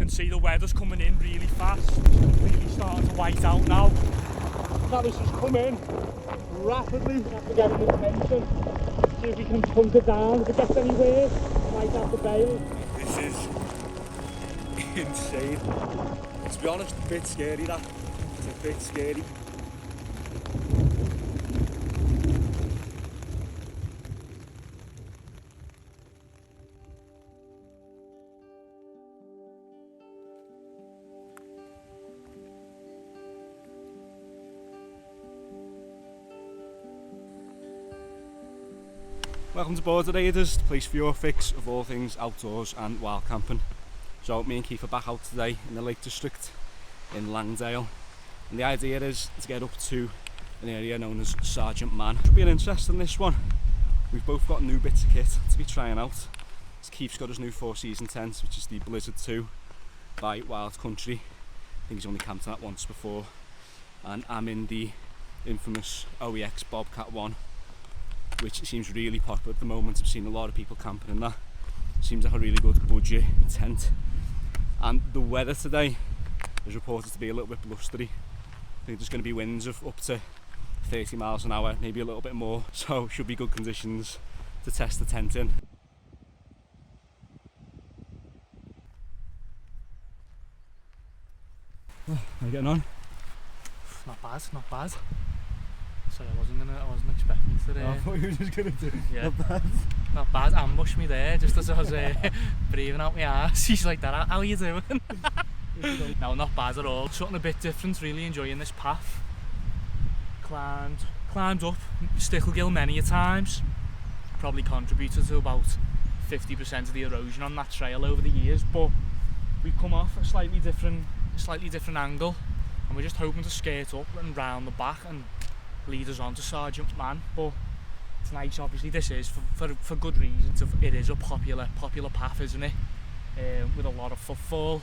can see the weather's coming in really fast. It's really starting to white out now. That has just come in rapidly after getting attention. See if we can pump it down. If it gets any worse, might have to bail. This is insane. To be honest, a bit scary that. It's a bit scary. Welcome to Border Raiders, the place for your fix of all things outdoors and wild camping. So me and Keith are back out today in the Lake District in Langdale, and the idea is to get up to an area known as Sergeant Man. Should be an interest in this one. We've both got new bits of kit to be trying out. So Keith's got his new 4-season tent, which is the Blizzard 2 by Wild Country. I think he's only camped on that once before. And I'm in the infamous OEX Bobcat one, which seems really popular at the moment. I've seen a lot of people camping in that. Seems like a really good budget tent. And the weather today is reported to be a little bit blustery. I think there's going to be winds of up to 30 miles an hour, maybe a little bit more. So should be good conditions to test the tent in. Oh, how are you getting on? Not bad, not bad. Sorry, I wasn't expecting to. I thought you were just going to do yeah. Not bad. Not bad, ambushed me there just as I was breathing out my arse. He's like that, how are you doing? No, not bad at all. Something a bit different, really enjoying this path. Climbed up Stickle many a times. Probably contributed to about 50% of the erosion on that trail over the years, but we've come off a slightly different angle, and we're just hoping to skate up and round the back and lead us on to Sergeant Man. But it's nice, obviously this is for good reasons. It is a popular path, isn't it? With a lot of footfall,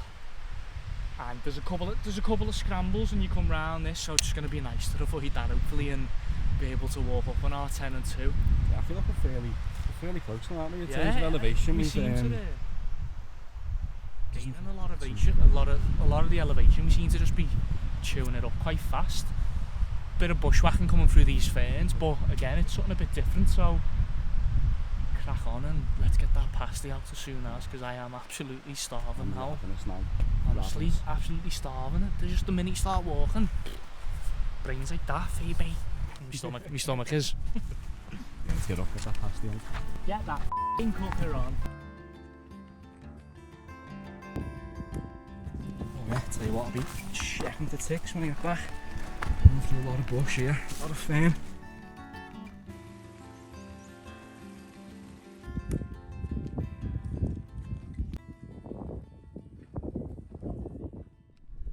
and there's a couple of scrambles when you come round this, so it's just going to be nice to avoid that hopefully and be able to walk up on our 10 and 2. Yeah, I feel like we're fairly close now, aren't we? In terms of elevation, we seem to gaining a lot of elevation. A lot of the elevation, we seem to just be chewing it up quite fast. Bit of bushwhacking coming through these ferns, but again it's something a bit different, so crack on and let's get that pasty out as soon as, because I am absolutely starving now. Honestly, absolutely starving. Just the minute you start walking, brains like that, Phoebe. My stomach is. Let's get up, get that pasty out. Get that f***ing cooker on. Oh yeah, tell you what, I'll be checking the ticks when I get back. Going through a lot of bush here, a lot of fern.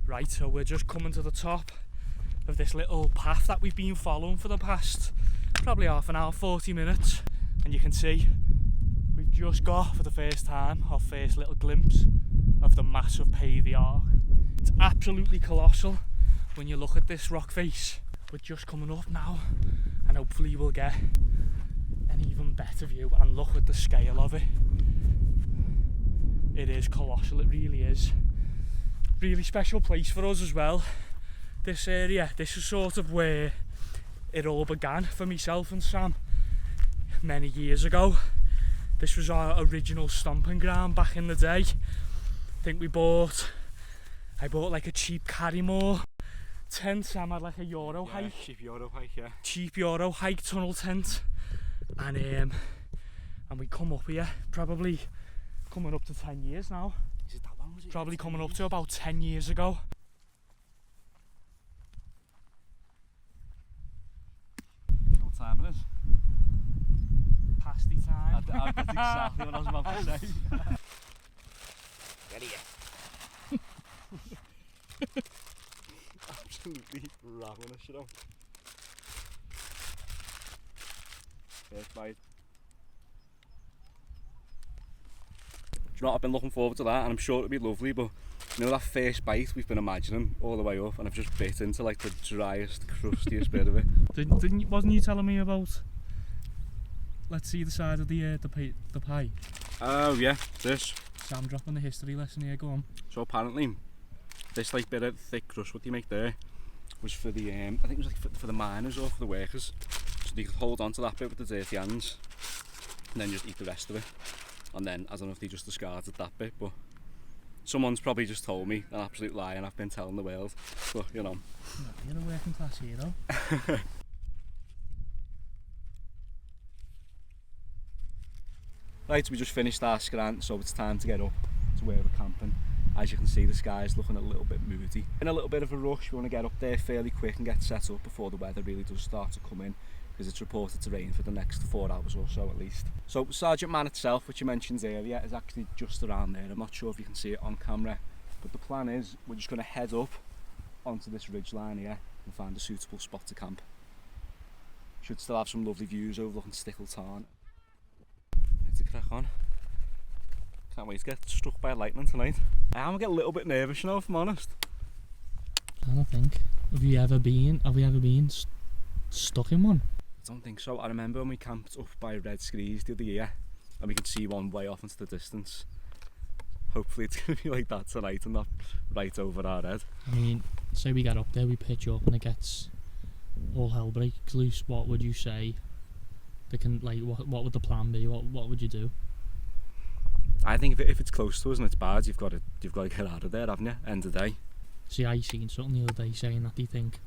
Right, so we're just coming to the top of this little path that we've been following for the past probably half an hour, 40 minutes, and you can see we've just got for the first time our first little glimpse of the massive pavey arc. It's absolutely colossal when you look at this rock face. We're just coming up now, and hopefully we'll get an even better view, and look at the scale of it. It is colossal, it really is. Really special place for us as well. This area, this is sort of where it all began for myself and Sam many years ago. This was our original stomping ground back in the day. I think I bought like a cheap Carrymore tent. Sam had like a Euro hike. Cheap Euro hike, yeah. Cheap Euro hike tunnel tent. And we come up here, probably coming up to 10 years now. Is it that long? Was it probably coming up to about 10 years ago. You know what time it is? Pasty time. That's exactly what I was about to say. Get here. Absolutely ravenous, you know. First bite. Do you know what, I've been looking forward to that, and I'm sure it'll be lovely, but you know that first bite we've been imagining all the way up, and I've just bit into like the driest, crustiest bit of it. Wasn't you telling me about, let's see the side of the pie? Oh yeah, this. Sam dropping the history lesson here, go on. So apparently, this like bit of thick crust, what do you make there, was for the, I think it was like for the miners or for the workers. So they could hold on to that bit with the dirty hands, and then just eat the rest of it. And then, I don't know if they just discarded that bit, but someone's probably just told me an absolute lie and I've been telling the world. But, you know. No, you're a working class hero. Right, we just finished our scrant, so it's time to get up to where we're camping. As you can see, the sky's looking a little bit moody. In a little bit of a rush, we want to get up there fairly quick and get set up before the weather really does start to come in, because it's reported to rain for the next 4 hours or so at least. So Sergeant Man itself, which you mentioned earlier, is actually just around there. I'm not sure if you can see it on camera, but the plan is we're just going to head up onto this ridge line here and find a suitable spot to camp. Should still have some lovely views overlooking Stickle Tarn. To crack on. Can't wait to get struck by lightning tonight. I am getting a little bit nervous, you know, if I'm honest. I don't think. Have we ever been stuck in one? I don't think so. I remember when we camped up by Red Screes the other year and we could see one way off into the distance. Hopefully it's going to be like that tonight and not right over our head. I mean, say we get up there, we pitch up and it gets all hell breaks loose. What would you say? What would the plan be? What would you do? I think if it's close to us and it's bad, you've got to get out of there, haven't you? End of the day. See, I seen something the other day saying that they think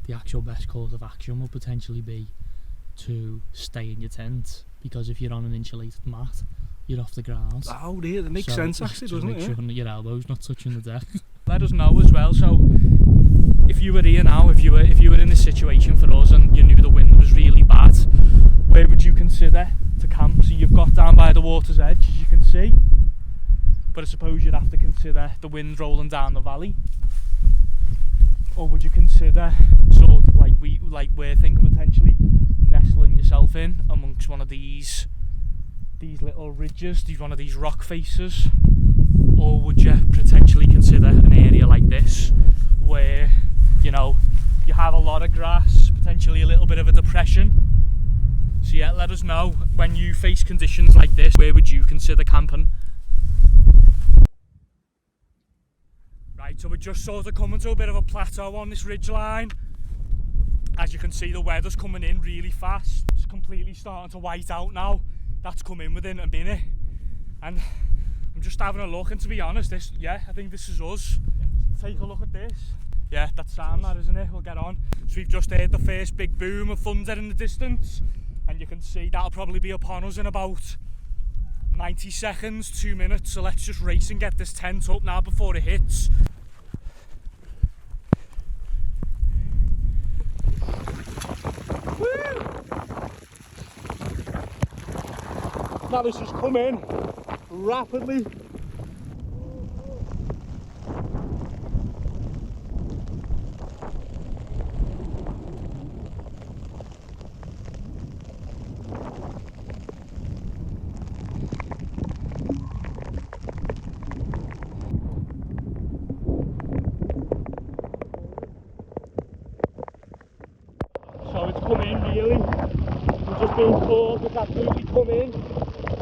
the actual best course of action will potentially be to stay in your tent, because if you're on an insulated mat, you're off the ground. Oh dear, that makes sense actually, doesn't it? Make sure that your elbows not touching the deck. Let us know as well. So, if you were here now, if you were in this situation for us, and you knew the wind was really bad, where would you consider to camp? So you've got down by the water's edge, as you can see, but I suppose you'd have to consider the wind rolling down the valley. Or would you consider sort of like we're thinking, potentially nestling yourself in amongst one of these little ridges, one of these rock faces? Or would you potentially consider an area like this where, you know, you have a lot of grass, potentially a little bit of a depression? So yeah, let us know when you face conditions like this, where would you consider camping? Right, so we're just sort of coming to a bit of a plateau on this ridge line. As you can see, the weather's coming in really fast. It's completely starting to white out now. That's come in within a minute. And I'm just having a look, and to be honest, I think this is us. Take a look at this. Yeah, that's sound, that, isn't it? We'll get on. So we've just heard the first big boom of thunder in the distance, and you can see that'll probably be upon us in about 90 seconds, 2 minutes. So let's just race and get this tent up now before it hits. Woo! Now this has come in rapidly. So it's come in really. We're just being told it's absolutely come in.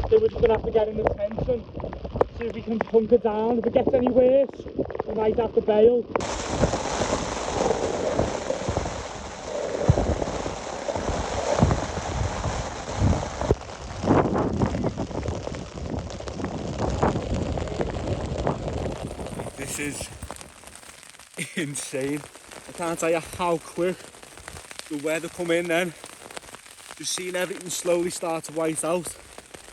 So we're just going to have to get in the tent and see if we can hunker down. If it gets any worse, we might have to bail. This is insane. I can't tell you how quick the weather come in then. Just seeing everything slowly start to white out.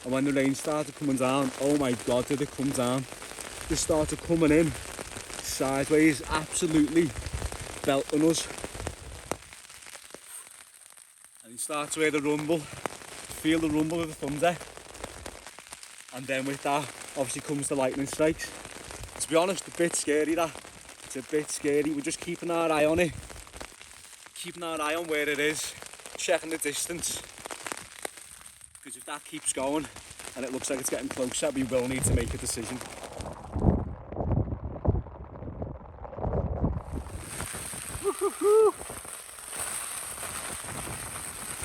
And when the rain started coming down, oh my god, did it come down. Just started coming in sideways, absolutely belting us. And you start to hear the rumble, feel the rumble of the thunder. And then with that, obviously comes the lightning strikes. To be honest, a bit scary that. It's a bit scary. We're just keeping our eye on it. Keeping our eye on where it is. Checking the distance. Because if that keeps going and it looks like it's getting closer, we will need to make a decision.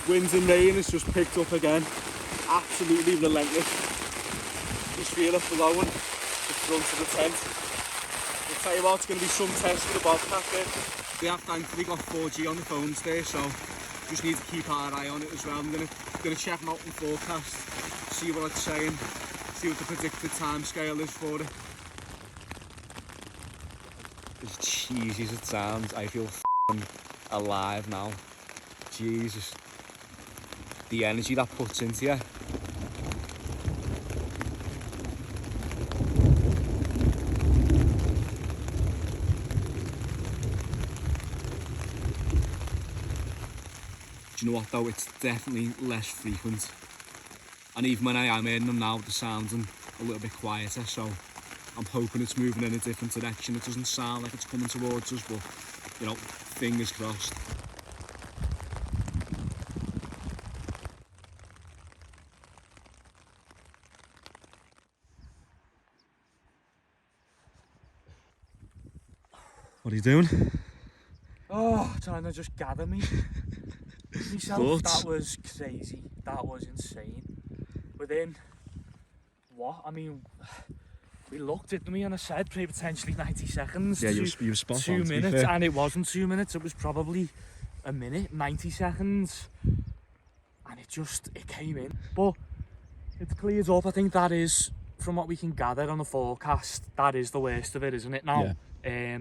Winds and rain has just picked up again. Absolutely relentless. Just feel it blowing run to the tent. I'll tell you what, it's going to be some test for the Bobcat there. We have thankfully got 4G on the phones there, so just need to keep our eye on it as well. I'm going to check them out in forecast, see what it's saying, see what the predicted time scale is for it. As cheesy as it sounds, I feel alive now. Jesus. The energy that puts into you. Do you know what though, it's definitely less frequent. And even when I am in them now, the sound's a little bit quieter, so I'm hoping it's moving in a different direction. It doesn't sound like it's coming towards us, but you know, fingers crossed. What are you doing? Oh, trying to just gather myself. Thoughts? That was crazy. That was insane. Within what? I mean, we looked, didn't we? And I said potentially 90 seconds. Yeah, you were spot on. 2 minutes, and it wasn't 2 minutes. It was probably a minute, 90 seconds, and it came in. But it's cleared up. I think that is, from what we can gather on the forecast, that is the worst of it, isn't it now? Yeah.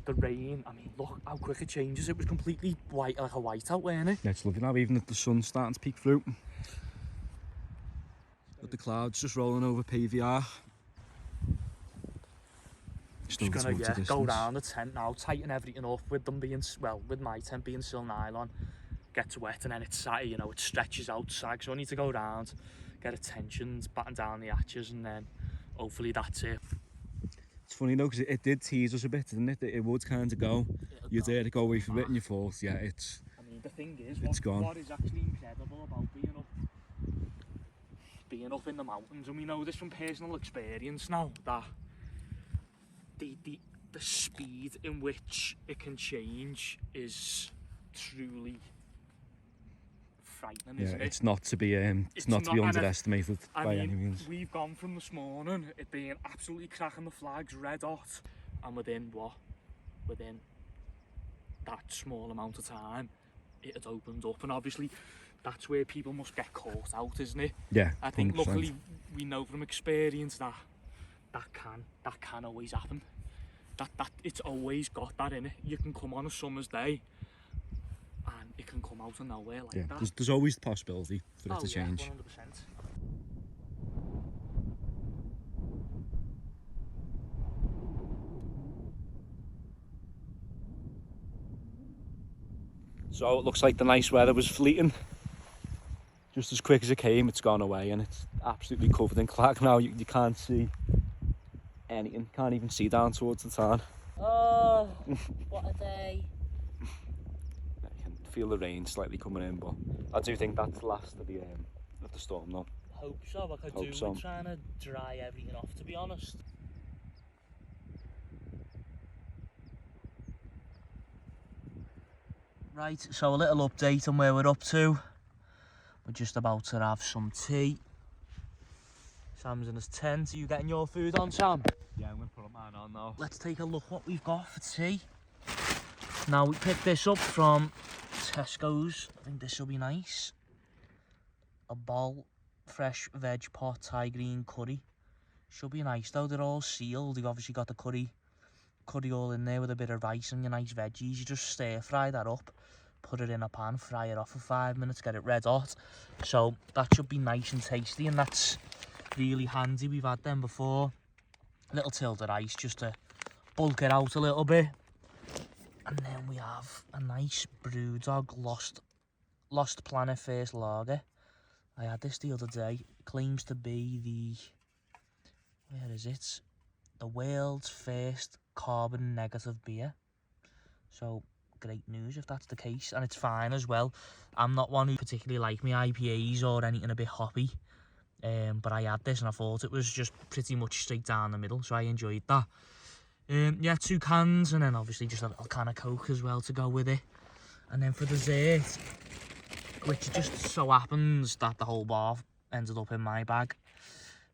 The rain, I mean, look how quick it changes. It was completely white, like a whiteout, wasn't it? Yeah, it's lovely now, even if the sun's starting to peek through. But the clouds just rolling over PVR. Just gonna go down the tent now, tighten everything up with them being, well, with my tent being still nylon, gets wet, and then it's, you know, it stretches out, sags. So I need to go down, get it tensioned, batten down the hatches, and then hopefully that's it. It's funny though, because it did tease us a bit, didn't it? It would kind of go. You're there to go away from it, and you thought, yeah, it's. I mean, the thing is, what is actually incredible about being up in the mountains, and we know this from personal experience now, that the speed in which it can change is truly frightening, isn't it? It's not to be underestimated by any means. We've gone from this morning it being absolutely cracking the flags, red hot, and within that small amount of time it had opened up, and obviously that's where people must get caught out, isn't it? Yeah, I think 100%. Luckily we know from experience that can always happen. That it's always got that in it. You can come on a summer's day and it can come out of nowhere like that. There's always the possibility for it to change. 100%. So it looks like the nice weather was fleeting. Just as quick as it came, it's gone away, and it's absolutely covered in clag now. You can't see anything, can't even see down towards the tarn. Oh, what a day. You can feel the rain slightly coming in, but I do think that's the last of the storm though. Hope so, like I do. We're trying to dry everything off, to be honest. Right, so a little update on where we're up to. We're just about to have some tea. Sam's in his tent. Are you getting your food on, Sam? Yeah, I'm going to put mine on now. Let's take a look what we've got for tea. Now, we picked this up from Tesco's. I think this will be nice. A bowl, fresh veg pot, Thai green curry. Should be nice though, they're all sealed. You've obviously got the curry all in there with a bit of rice and your nice veggies. You just stir fry that up, put it in a pan, fry it off for 5 minutes, get it red hot. So that should be nice and tasty, and that's really handy. We've had them before. A little tilt of rice just to bulk it out a little bit. And then we have a nice Brewdog Lost Planet First Lager. I had this the other day. It claims to be the, where is it? The world's first carbon negative beer. So great news if that's the case, and it's fine as well. I'm not one who particularly like my IPAs or anything a bit hoppy, but I had this and I thought it was just pretty much straight down the middle, so I enjoyed that. Yeah, 2 cans, and then obviously just a little can of Coke as well to go with it. And then for dessert, which just so happens that the whole bar ended up in my bag,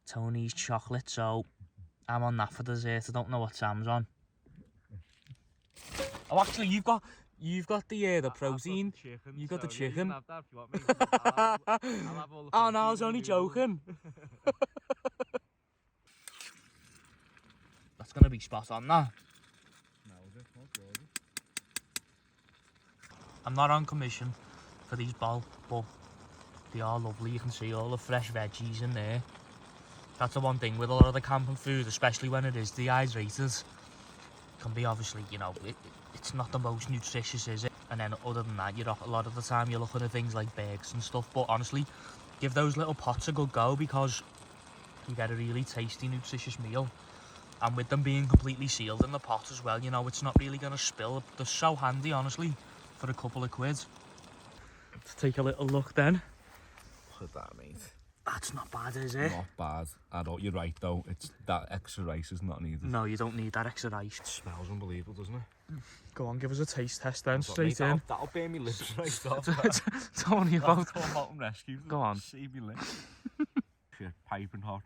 Tony's chocolate. So I'm on that for dessert. I don't know what Sam's on. Oh, actually, you've got the protein. You've got the chicken. You can have that if you want me. I'll have all the Oh no, I protein was and only noodles. joking. That's gonna be spot on, that. No, is it? Oh, gorgeous. I'm not on commission for these bowl, but they are lovely. You can see all the fresh veggies in there. That's the one thing with a lot of the camping food, especially when it is dehydrated. Can be obviously, you know, it's not the most nutritious, is it? And then other than that, a lot of the time you're looking at things like burgers and stuff. But honestly, give those little pots a good go, because you get a really tasty, nutritious meal. And with them being completely sealed in the pot as well, you know, it's not really going to spill. They're so handy, honestly, for a couple of quid. Let's take a little look then. Look at that, mate. That's not bad, is it? Not bad at all. You're right though. It's that extra rice is not needed. No, you don't need that extra rice. It smells unbelievable, doesn't it? Go on, give us a taste test then, But, straight mate, in. That'll burn me lips right off. It's only about... Come out and rescue them. Go on. Save me lips. Shit, piping hot.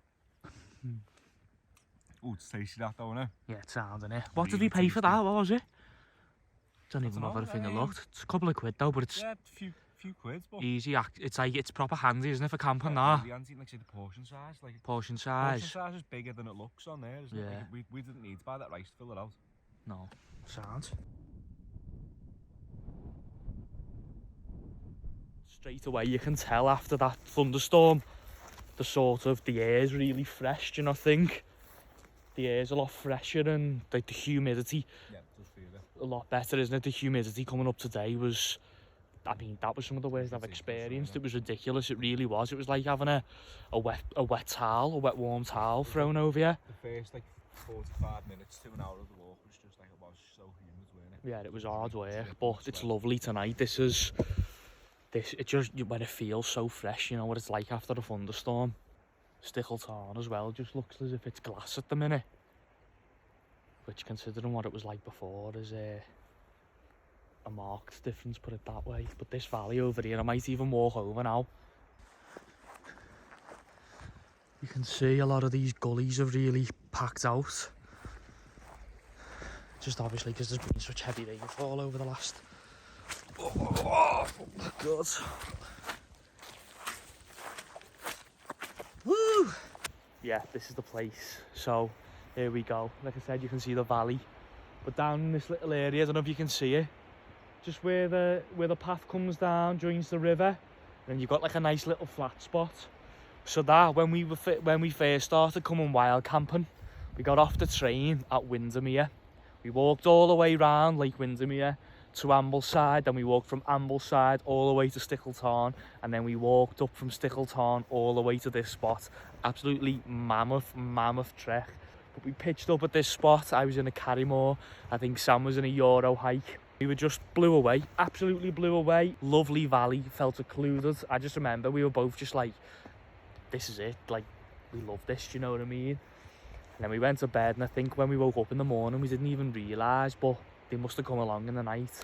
Oh, it's tasty that though, isn't it? Yeah, it sounds, innit? What did Really we pay for tasty. that? What was it? Don't even know know, if I think I um, looked. It's a couple of quid though, but it's Yeah, few quid, but easy. It's like, it's proper handy, isn't it, for camping yeah, now? really handy, like say the portion size. Like Portion portion size. size is bigger than it looks on there, isn't it? Yeah. Like, we didn't need to buy that rice to fill it out. No. Sounds. Straight away you can tell after that thunderstorm, the air's really fresh, do you not think? The air's a lot fresher, and like the humidity Yeah, it does feel it. a lot better, isn't it? The humidity coming up today was, I mean, that was some of the worst I've Ridiculous, experienced. wasn't It was ridiculous, it really was. It was like having a wet towel, a wet warm towel thrown over you. The first like 45 minutes to an hour of the walk was just like, it was so humid, wasn't it? Yeah, it was hard work, but it's lovely tonight. It just, when it feels so fresh, you know what it's like after a thunderstorm. Stickle Tarn as well just looks as if it's glass at the minute, which, considering what it was like before, is a marked difference, put it that way. But this valley over here, I might even walk over now. You can see a lot of these gullies are really packed out, just obviously because there's been such heavy rainfall over the last God. Woo! Yeah, this is the place. So here we go. Like I said, you can see the valley, but down in this little area, I don't know if you can see it, just where the path comes down, joins the river, and then you've got like a nice little flat spot. So that when we first started coming wild camping, we got off the train at Windermere. We walked all the way round Lake Windermere to Ambleside, then we walked from Ambleside all the way to Stickle Tarn, and then we walked up from Stickle Tarn all the way to this spot. Absolutely mammoth trek. But we pitched up at this spot. I was in a Carrymore, I think Sam was in a Euro hike. We were just blew away, absolutely blew away. Lovely valley, felt secluded. I just remember we were both just like, this is it, like, we love this, do you know what I mean? And then we went to bed, and I think when we woke up in the morning, we didn't even realise, but they must have come along in the night,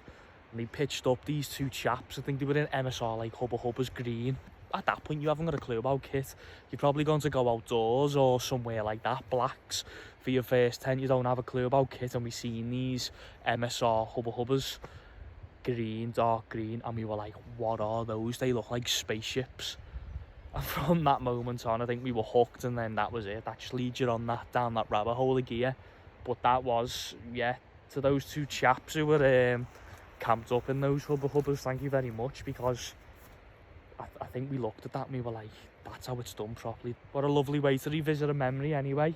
and they pitched up these two chaps. I think they were in MSR like Hubba Hubba's green. At that point, you haven't got a clue about kit. You're probably going to go outdoors or somewhere like that, Blacks, for your first tent. You don't have a clue about kit, and we seen these MSR Hubba Hubbas, green, dark green, and we were like, what are those? They look like spaceships. And from that moment on, I think we were hooked, and then that was it. That just leads you on down that rabbit hole of gear. But that was, yeah, to those two chaps who were camped up in those Hubba Hubbas, thank you very much, because I think we looked at that and we were like, that's how it's done properly. What a lovely way to revisit a memory anyway,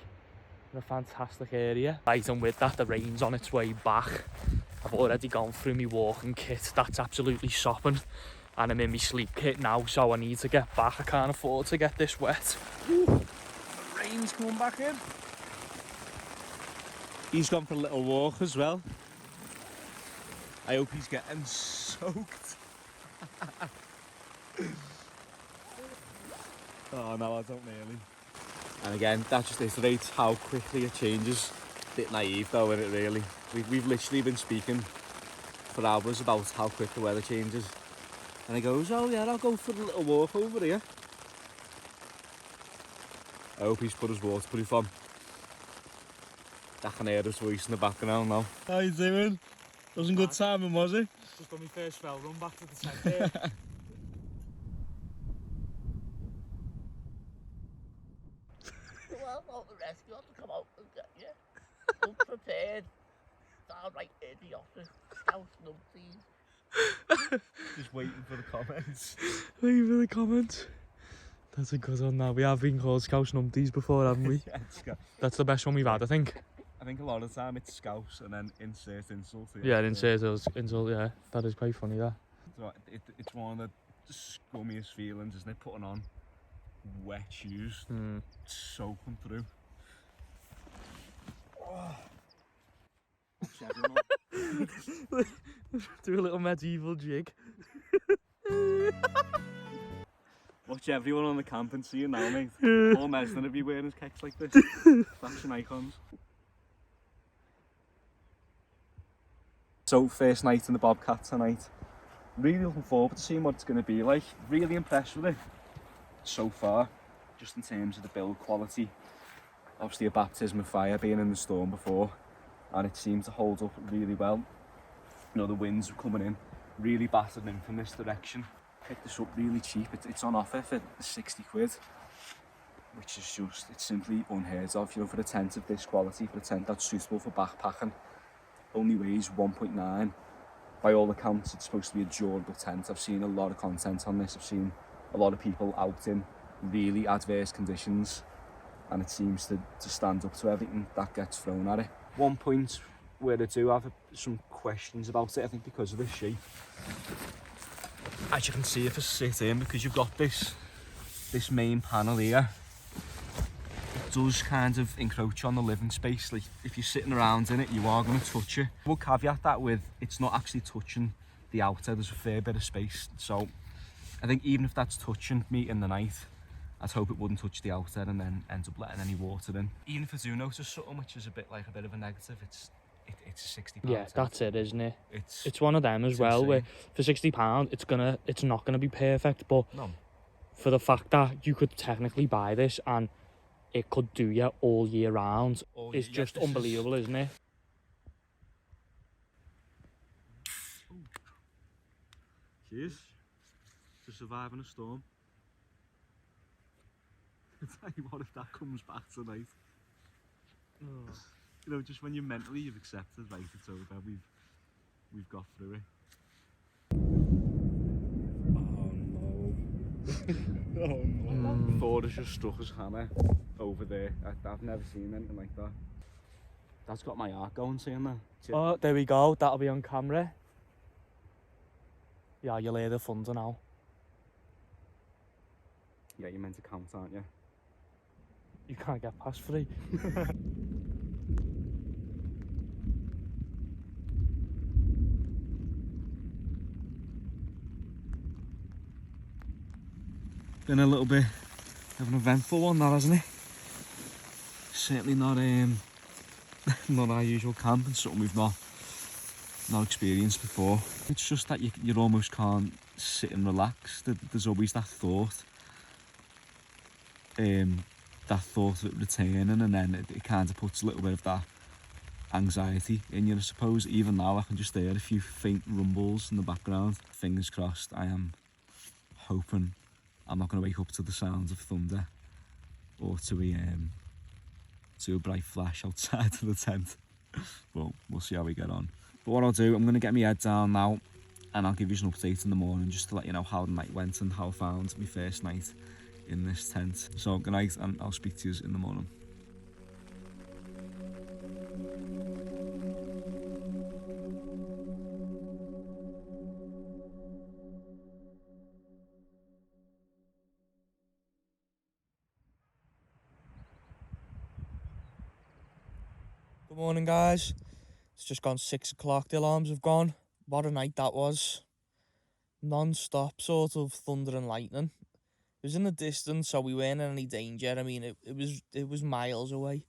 in a fantastic area. Right, and with that, the rain's on its way back. I've already gone through my walking kit, that's absolutely sopping, and I'm in my sleep kit now, so I need to get back. I can't afford to get this wet. Ooh, the rain's coming back in. He's gone for a little walk as well. I hope he's getting soaked. Oh no, I don't really. And again, that just illustrates how quickly it changes. A bit naive though, isn't it really? We've literally been speaking for hours about how quick the weather changes. And he goes, oh yeah, I'll go for a little walk over here. I hope he's put his waterproof on. I can hear his voice in the background now. How you doing? Wasn't good timing, was it? Just done my first fell run back to the tent. Well, not the rescue have to come out and get you. Unprepared. Downright idiotic. Scout numpties. Just waiting for the comments. Waiting for the comments. That's a good one now. We have been called Scouse Numpties before, haven't we? That's the best one we've had, I think. I think a lot of the time it's scouse and then insert insult. Yeah, insult, yeah. That is quite funny, that. So it's one of the scummiest feelings, isn't it? Putting on wet shoes, soaking through. Do a little medieval jig. Watch everyone on the camp and see you now, mate. Paul Mesner would be wearing his kicks like this. Fashion icons. So, first night in the Bobcat tonight. Really looking forward to seeing what it's going to be like. Really impressed with it so far, just in terms of the build quality. Obviously a baptism of fire being in the storm before, and it seemed to hold up really well. You know, the winds were coming in, really battered in from this direction. Picked this up really cheap. It's on offer for 60 quid, which is just, it's simply unheard of, you know, for a tent of this quality, for a tent that's suitable for backpacking. Only weighs 1.9. By all accounts, it's supposed to be a durable tent. I've seen a lot of content on this. I've seen a lot of people out in really adverse conditions, and it seems to stand up to everything that gets thrown at it. One point where I do have some questions about it, I think because of the shape. As you can see, if I sit in, because you've got this main panel here, it does kind of encroach on the living space. Like, if you're sitting around in it, you are going to touch it. We'll caveat that with it's not actually touching the outer. There's a fair bit of space, so I think even if that's touching me in the night, I'd hope it wouldn't touch the outer and then end up letting any water in. Even if I do notice something which is a bit of a negative, it's a £60 Yeah, tent. that's it, isn't it? It's one of them as well, insane. where for £60 it's not gonna be perfect, but No. for the fact that you could technically buy this and it could do you all year round, it's just unbelievable, isn't it? Cheers to surviving a storm. I tell you what, if that comes back tonight, you know, just when you're mentally you've accepted, right, it's over, we've got through it. Oh no. Oh no. Thought it's just struck his hammer over there. I've never seen anything like that. That's got my heart going, seeing that. Oh, there we go, that'll be on camera. Yeah, you'll hear the thunder now. Yeah, you're meant to count, aren't you? You can't get past 3. Been a little bit of an eventful one, that, hasn't it? Certainly not not our usual camp, and something we've not experienced before. It's just that you almost can't sit and relax. There's always that thought of returning, and then it kind of puts a little bit of that anxiety in you, I suppose. Even now I can just hear a few faint rumbles in the background. Fingers crossed. I am hoping I'm not going to wake up to the sounds of thunder or to a bright flash outside of the tent. But we'll see how we get on. But what I'll do, I'm going to get my head down now, and I'll give you an update in the morning just to let you know how the night went and how I found my first night in this tent. So good night, and I'll speak to you in the morning. Good morning, guys. It's just gone 6 o'clock, the alarms have gone. What a night that was. Non-stop sort of thunder and lightning. It was in the distance, so we weren't in any danger. I mean, it was miles away,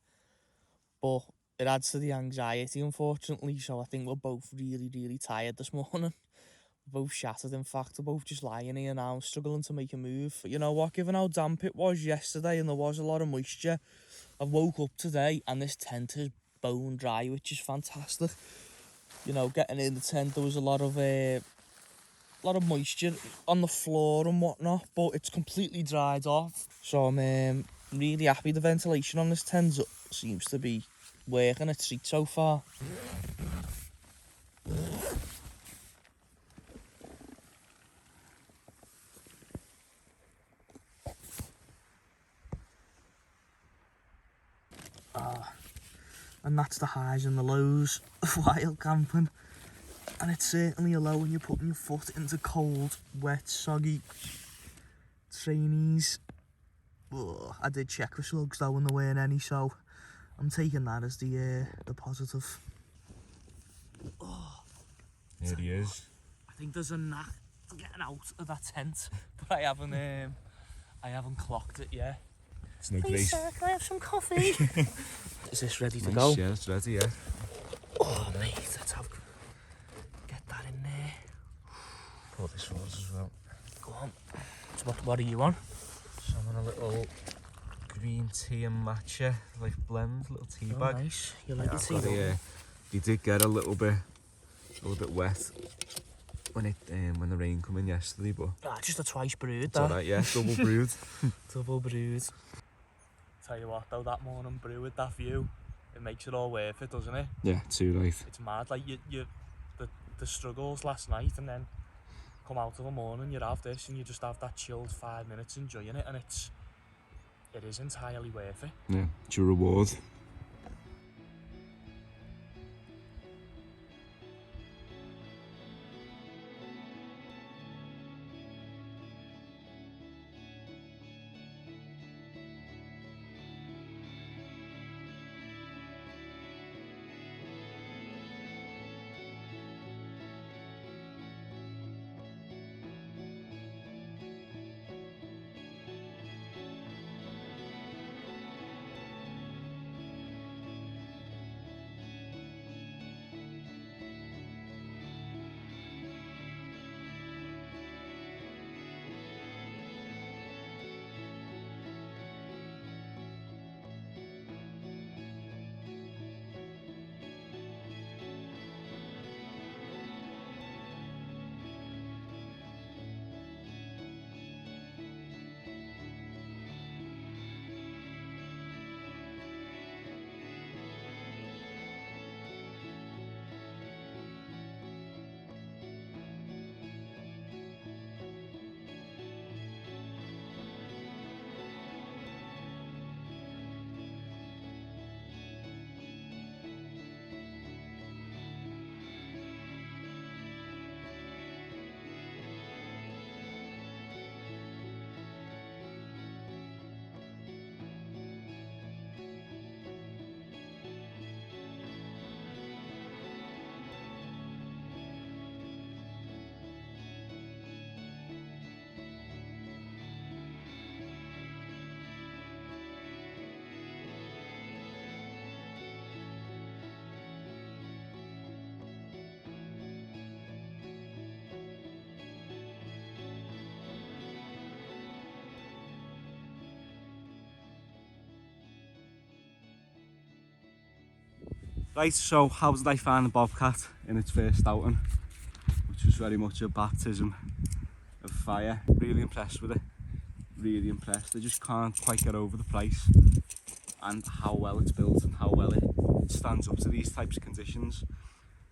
but it adds to the anxiety, unfortunately. So I think we're both really tired this morning. We're both shattered, in fact. We're both just lying here now, struggling to make a move. But you know what, given how damp it was yesterday and there was a lot of moisture, I woke up today and this tent is bone dry, which is fantastic. You know, getting in the tent, there was a lot of moisture on the floor and whatnot, but it's completely dried off. So I'm really happy. The ventilation on this tent seems to be working a treat so far. And that's the highs and the lows of wild camping. And it's certainly a low when you're putting your foot into cold, wet, soggy trainees. Ugh, I did check for slugs though and there weren't any, so I'm taking that as the positive. Oh, There he is. I think there's a knack for getting out of that tent, but I haven't clocked it yet. It's no Please, great. sir, can I have some coffee? Is this ready to Nice, go? yeah, it's ready, yeah. Oh mate, get that in there. Pour this for us as well. Go on. So what are you on? So I'm on a little green tea and matcha, like blend, little tea Oh, bag. nice. You like the tea? Got don't you? he did get a little bit wet when the rain come in yesterday, but Ah, just a twice brewed. it's alright, yeah, double brewed. Double brewed. Tell you what though, that morning brew with that view, it makes it all worth it, doesn't it? Yeah, too late. It's mad, like the struggles last night, and then come out of the morning, you have this, and you just have that chilled 5 minutes enjoying it, and it is entirely worth it. Yeah, it's your reward. Right, so how did I find the Bobcat in its first outing? Which was very much a baptism of fire. Really impressed with it. Really impressed. I just can't quite get over the price and how well it's built and how well it stands up to these types of conditions.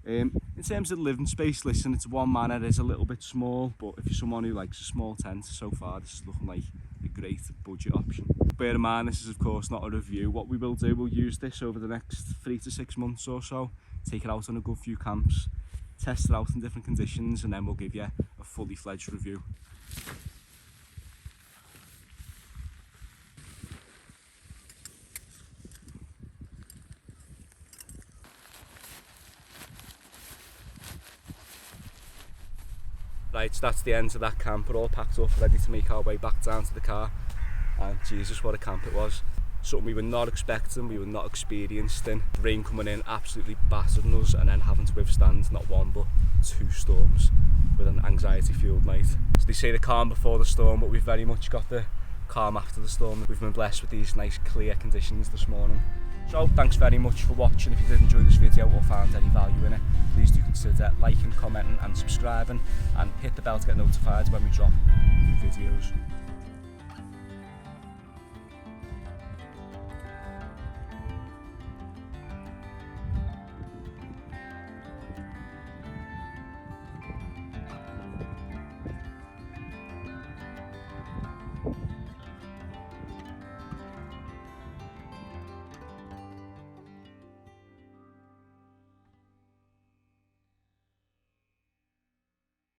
In terms of living space, listen, it's one man, it is a little bit small, but if you're someone who likes a small tent, so far this is looking like a great budget option. Bear in mind, this is of course not a review. What we will do, we'll use this over the next 3 to 6 months or so, take it out on a good few camps, test it out in different conditions, and then we'll give you a fully fledged review. Right, so that's the end of that camp. We're all packed up, ready to make our way back down to the car. And Jesus, what a camp it was. Something we were not expecting, we were not experienced in. Rain coming in, absolutely battering us, and then having to withstand not one but 2 storms with an anxiety-fueled night. So they say the calm before the storm, but we've very much got the calm after the storm. We've been blessed with these nice clear conditions this morning. So thanks very much for watching. If you did enjoy this video or found any value in it, please do consider liking, commenting and subscribing, and hit the bell to get notified when we drop new videos.